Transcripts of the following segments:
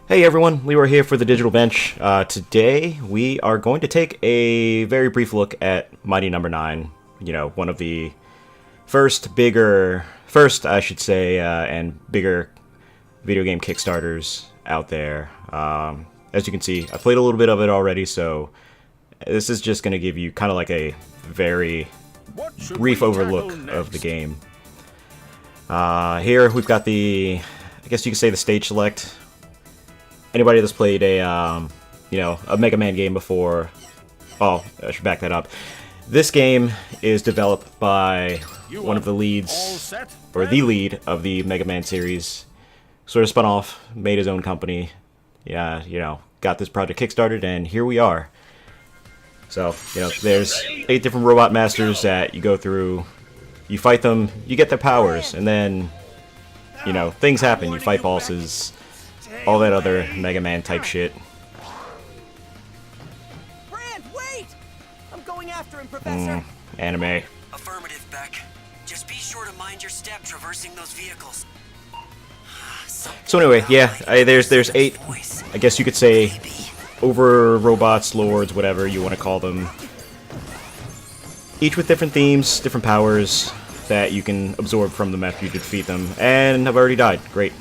Hey everyone, Leroy here for the Digital Bench. Today we are going to take a very brief look at Mighty Number 9. You know, one of the first I should say, and bigger video game Kickstarters out there. As you can see, I played a little bit of it already, so this is just going to give you kind of like a very brief overlook of the game. Here we've got I guess you could say the stage select. Anybody that's played a Mega Man game before, oh, I should back that up. This game is developed by one of the leads, or the lead of the Mega Man series. Sort of spun off, made his own company. Yeah, got this project kickstarted, and here we are. So, there's 8 different robot masters that you go through. You fight them, you get their powers, and then, things happen. You fight bosses. All that other Mega Man type shit. Brand, wait! I'm going after him, Professor. Anime. Affirmative, Beck. Just be sure to mind your step traversing those vehicles. So anyway, yeah, there's 8. I guess you could say over robots, lords, whatever you want to call them. Each with different themes, different powers that you can absorb from them after you defeat them. And I've already died. Great.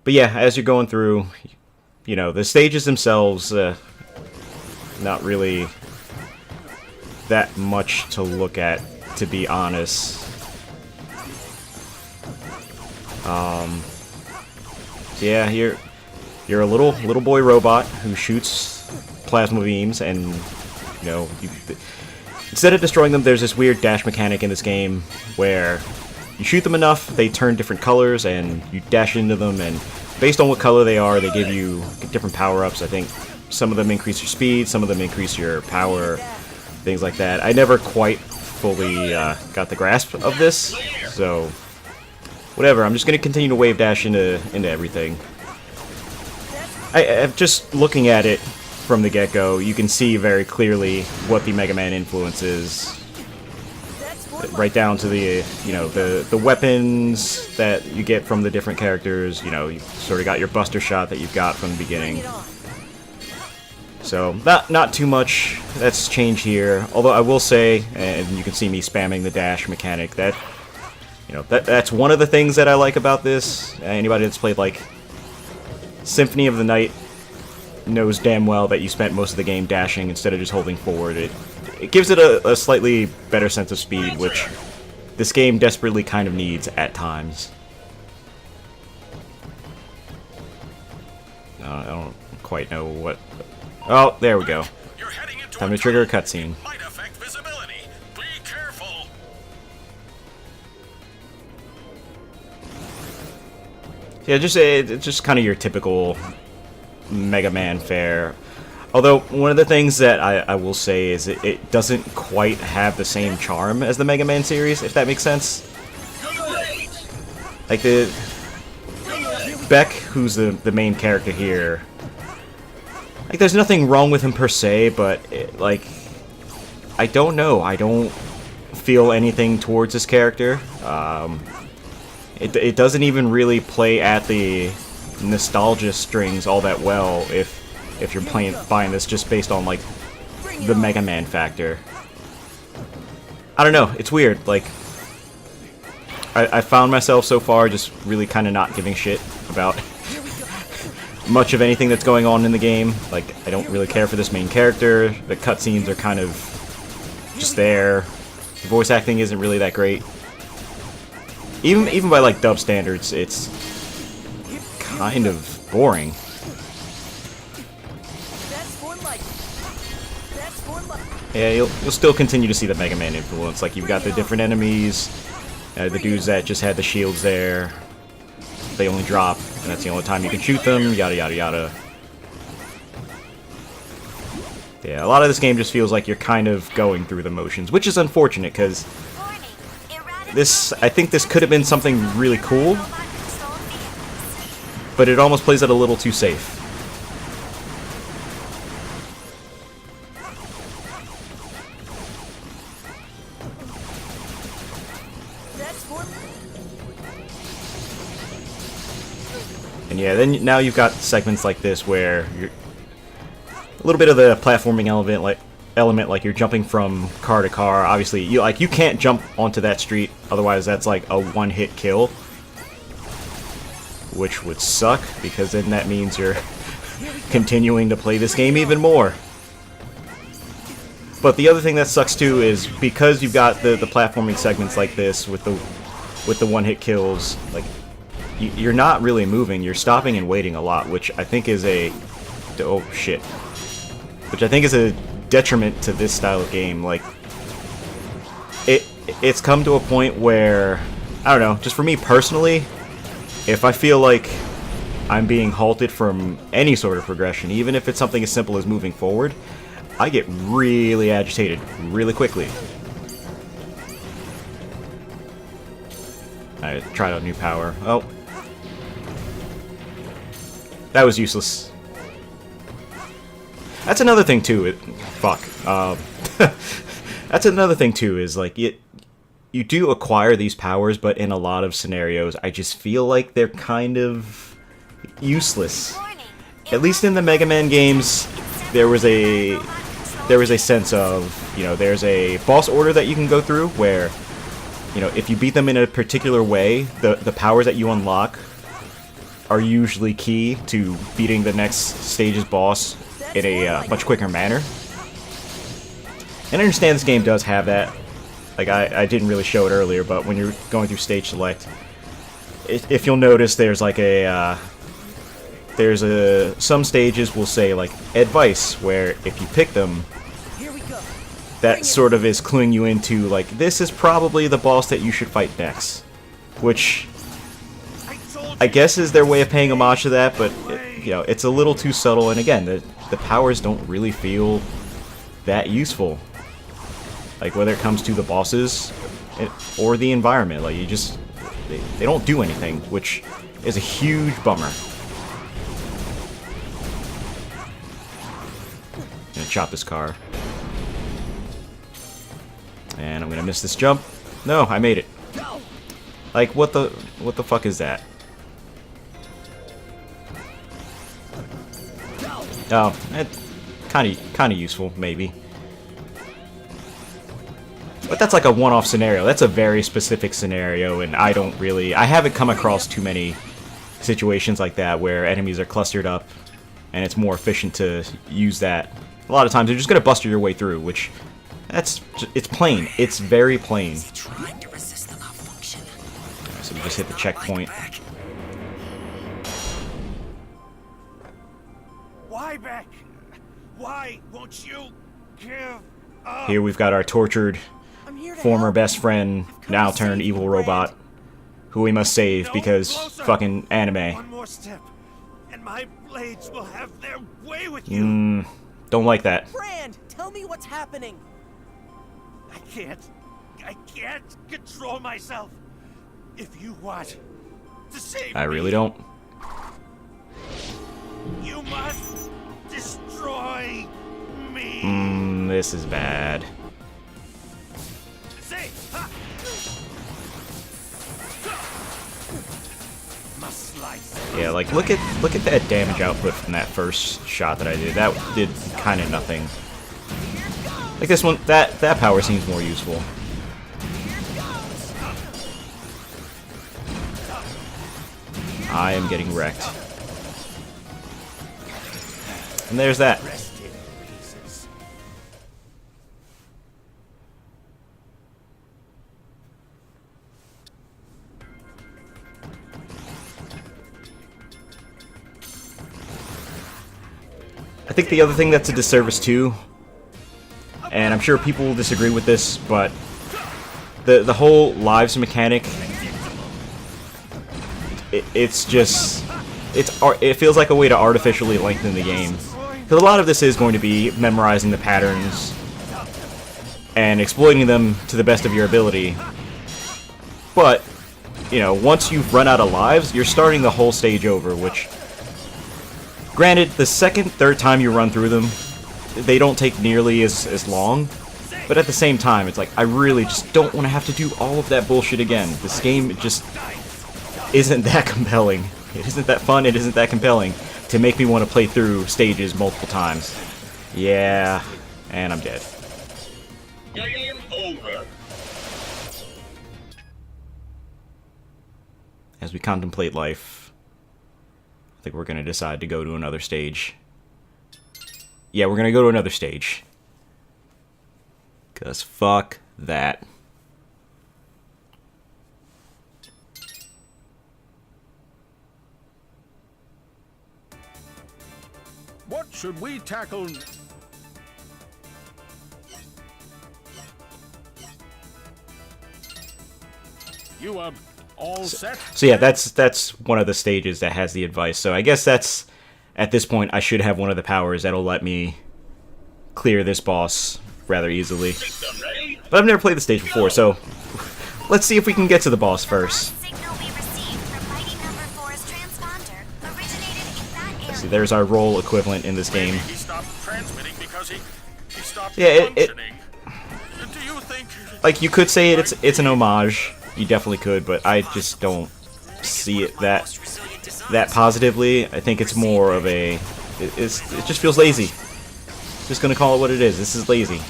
But yeah, as you're going through, the stages themselves, not really that much to look at, to be honest. So yeah, you're a little boy robot who shoots plasma beams, and instead of destroying them, there's this weird dash mechanic in this game where you shoot them enough, they turn different colors, and you dash into them, and based on what color they are, they give you different power-ups. I think some of them increase your speed, some of them increase your power, things like that. I never quite fully got the grasp of this, so whatever. I'm just going to continue to wave dash into everything. Just looking at it from the get-go, you can see very clearly what the Mega Man influence is. Right down to the weapons that you get from the different characters. You sort of got your Buster Shot that you've got from the beginning. So not too much that's changed here. Although I will say, and you can see me spamming the dash mechanic, that's one of the things that I like about this. Anybody that's played like Symphony of the Night knows damn well that you spent most of the game dashing instead of just holding forward. It gives it a slightly better sense of speed, which this game desperately kind of needs at times. I don't quite know what... Oh, there we go. Time to trigger a cutscene. Yeah, it's just kind of your typical Mega Man fare. Although, one of the things that I will say is it doesn't quite have the same charm as the Mega Man series, if that makes sense. Like, the Beck, who's the main character here, like, there's nothing wrong with him per se, but, I don't know. I don't feel anything towards this character. It doesn't even really play at the nostalgia strings all that well if you're buying this just based on, like, the Mega Man factor. I don't know, it's weird, like, I found myself so far just really kind of not giving shit about much of anything that's going on in the game. Like, I don't really care for this main character, the cutscenes are kind of just there, the voice acting isn't really that great. Even by, like, dub standards, it's kind of boring. Yeah, you'll still continue to see the Mega Man influence. Like, you've got the different enemies, the dudes that just had the shields there. They only drop, and that's the only time you can shoot them, yada yada yada. Yeah, a lot of this game just feels like you're kind of going through the motions, which is unfortunate, because I think this could have been something really cool, but it almost plays it a little too safe. And yeah, then now you've got segments like this where you're a little bit of the platforming element, like you're jumping from car to car. Obviously, you can't jump onto that street, otherwise that's like a one-hit kill, which would suck because then that means you're continuing to play this game even more. But the other thing that sucks too is because you've got the platforming segments like this with the one-hit kills, like you're not really moving. You're stopping and waiting a lot, which I think is a detriment to this style of game. Like it's come to a point where I don't know. Just for me personally, if I feel like I'm being halted from any sort of progression, even if it's something as simple as moving forward, I get really agitated really quickly. I tried out new power. Oh. That was useless. That's another thing too. That's another thing too, is like you do acquire these powers, but in a lot of scenarios, I just feel like they're kind of useless. At least in the Mega Man games, there was a sense of, you know, there's a boss order that you can go through where, you know, if you beat them in a particular way, the powers that you unlock are usually key to beating the next stage's boss in a much quicker manner. And I understand this game does have that. Like, I didn't really show it earlier, but when you're going through stage select, if you'll notice, there's like some stages will say like advice, where if you pick them, that sort of is cluing you into like this is probably the boss that you should fight next, which I guess is their way of paying homage to that, but you know, it's a little too subtle. And again, the powers don't really feel that useful, like whether it comes to the bosses or the environment. Like they don't do anything, which is a huge bummer. I'm gonna chop this car. And I'm gonna miss this jump. No, I made it. Like, what the fuck is that? Oh, kind of useful, maybe. But that's like a one-off scenario. That's a very specific scenario, and I haven't come across too many situations like that where enemies are clustered up, and it's more efficient to use that. A lot of times, you're just gonna buster your way through, which it's plain. It's very plain. Trying to resist the malfunction. Right, so we just hit the checkpoint. Why, Beck? Why won't you give up? Here we've got our tortured former best friend, now turned evil robot, who we must save because fucking anime. One more step, and my blades will have their way with you. Don't like that. Brand, tell me what's happening. I can't control myself. If you want to save I really me, don't. You must destroy me. This is bad. Say, ha. Must slice. Yeah, like look at that damage output from that first shot that I did. That did kind of nothing. Like this one, that power seems more useful. I am getting wrecked. And there's that. I think the other thing that's a disservice too, and I'm sure people will disagree with this, but the whole lives mechanic, it feels like a way to artificially lengthen the game. Because a lot of this is going to be memorizing the patterns and exploiting them to the best of your ability. But, you know, once you've run out of lives, you're starting the whole stage over, which, granted, the second, third time you run through them, they don't take nearly as long. But at the same time, it's like, I really just don't want to have to do all of that bullshit again. This game just isn't that compelling. It isn't that fun, it isn't that compelling to make me want to play through stages multiple times. Yeah, and I'm dead. Game over. As we contemplate life, I think we're going to decide to go to another stage. Yeah, we're going to go to another stage. 'Cause fuck that. What should we tackle? You are all set? So yeah, that's one of the stages that has the advice. So I guess that's, at this point, I should have one of the powers that'll let me clear this boss rather easily. System ready? But I've never played the stage before, so let's see if we can get to the boss first. Signal we received from Mighty Number 4's transponder originated in that area. See, there's our role equivalent in this game. He stopped transmitting because he stopped Yeah, it- functioning. Do you think? Like, you could say it's an homage. You definitely could, but I just don't see it that positively. I think it's more of a... It just feels lazy. Just gonna call it what it is. This is lazy.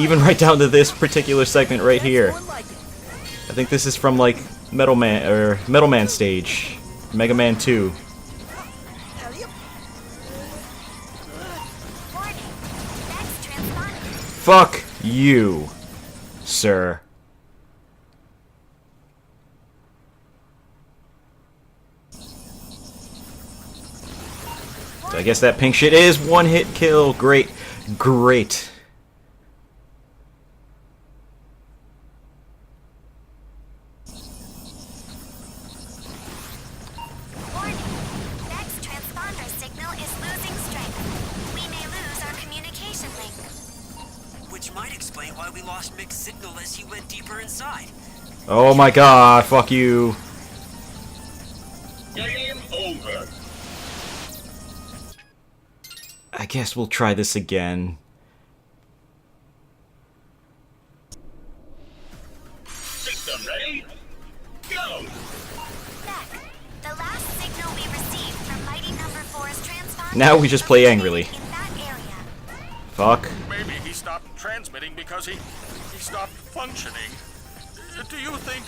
Even right down to this particular segment right here. I think this is from, like, Metal Man stage. Mega Man 2. Warning. Next transponder. Fuck you, sir. So I guess that pink shit is one hit kill. Great. Great. Warning. Next transponder signal is losing strength. We may lose our communication link. Which might explain why we lost mixed signal as he went deeper inside. Oh my god, fuck you. Game over. I guess we'll try this again. System ready? Go. Back. The last signal we received from Mighty Number 4's transponder. Now we just play angrily. originated in that area. Fuck. Maybe he stopped transmitting because he stopped functioning. Do you think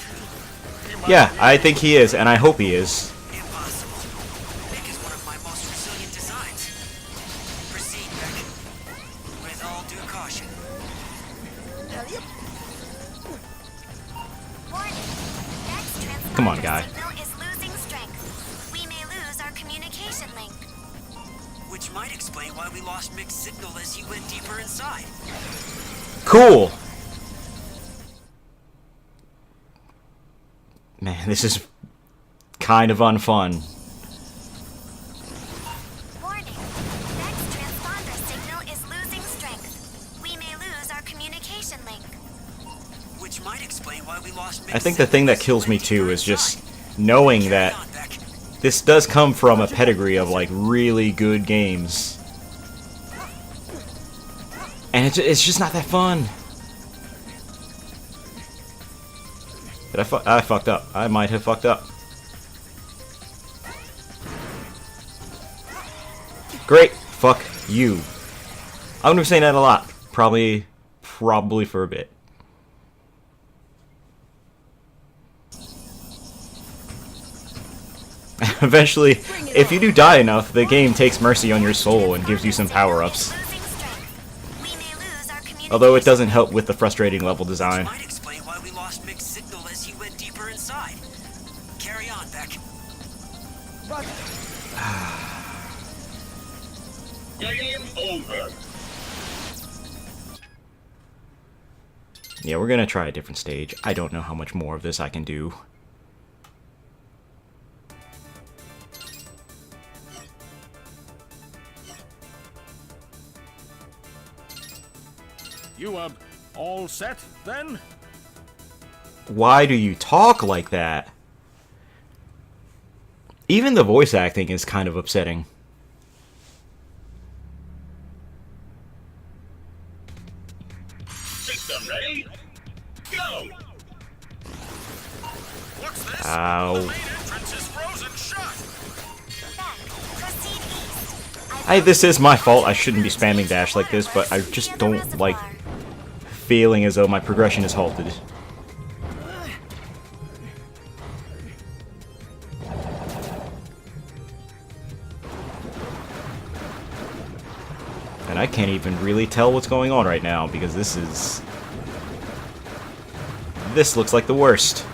he might Yeah, be- I think he is, and I hope he is. Impossible. Beck is one of my most resilient designs. Proceed, Beck. With all due caution. Warning. Next transponder Come on, guy. signal is losing strength. We may lose our communication link. Which might explain why we lost mixed signal as he went deeper inside. Cool. Man, this is kind of unfun. Warning. Next transponder signal is losing strength. We may lose our communication link. Which might explain why we lost mixed I think the thing that kills me too is just knowing Carry that on, Beck. this does come from a pedigree of, like, really good games. And it's just not that fun. Did I fucked up. I might have fucked up. Great. Fuck you. I'm gonna be saying that a lot. Probably for a bit. Eventually, if you do die enough, the game takes mercy on your soul and gives you some power-ups. Losing strength. We may lose our communication. Although it doesn't help with the frustrating level design. Might explain why we lost mixed signal as he went deeper inside. Carry on, Beck. Game over. Yeah, we're gonna try a different stage. I don't know how much more of this I can do. You are all set then? Why do you talk like that? Even the voice acting is kind of upsetting. System ready? Go. What's this? Ow. The main entrance is frozen This is my fault. I shouldn't be spamming dash like this, but I just don't like feeling as though my progression is halted. And I can't even really tell what's going on right now because this looks like the worst.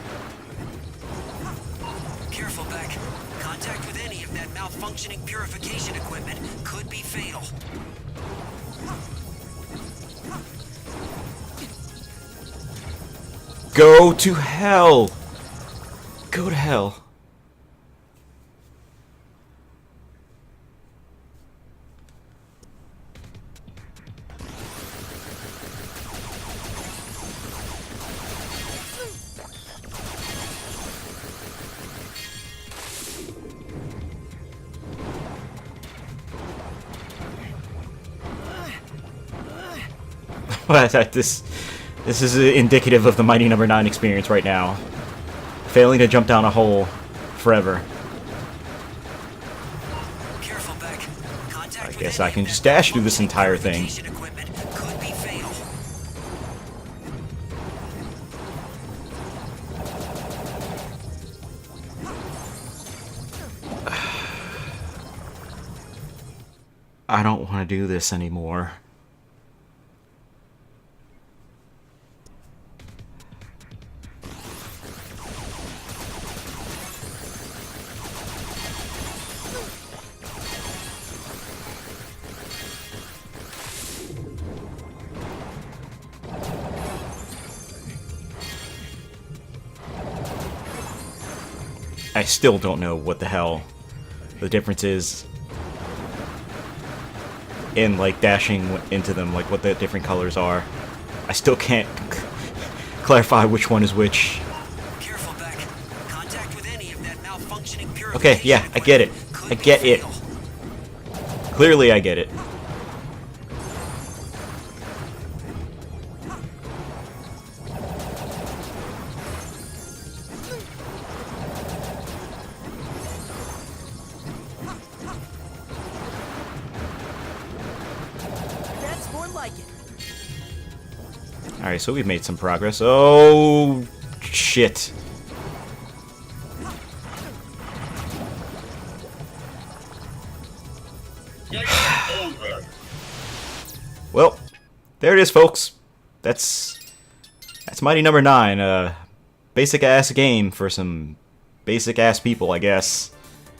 Careful, Beck. Contact with any of that malfunctioning purification equipment could be fatal. Go to hell! Go to hell. This is indicative of the Mighty Number 9 experience right now. Failing to jump down a hole forever. Careful, Beck. Contact I guess I can just dash through this entire thing. equipment could be fatal. I don't want to do this anymore. I still don't know what the hell the difference is in like dashing into them, like what the different colors are. I still can't clarify which one is which. Careful, Beck. Contact with any of that malfunctioning purification Okay, yeah, I get it. equipment I could get be it. fatal. Clearly I get it. That's more like it. Alright, so we've made some progress. Oh, shit. Game over. Well, there it is, folks. That's Mighty Number 9. Basic ass game for some basic ass people, I guess.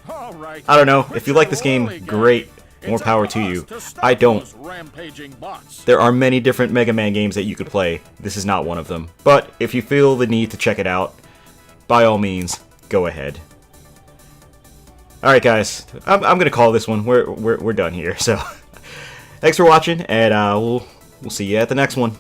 All right. I don't know. Quit If you your like this game, lollygagging. great. More It's power up to us you. to stop I don't. those rampaging bots. There are many different Mega Man games that you could play. This is not one of them. But if you feel the need to check it out, by all means, go ahead. Alright guys, I'm gonna call this one. We're done here. So thanks for watching, and we'll see you at the next one.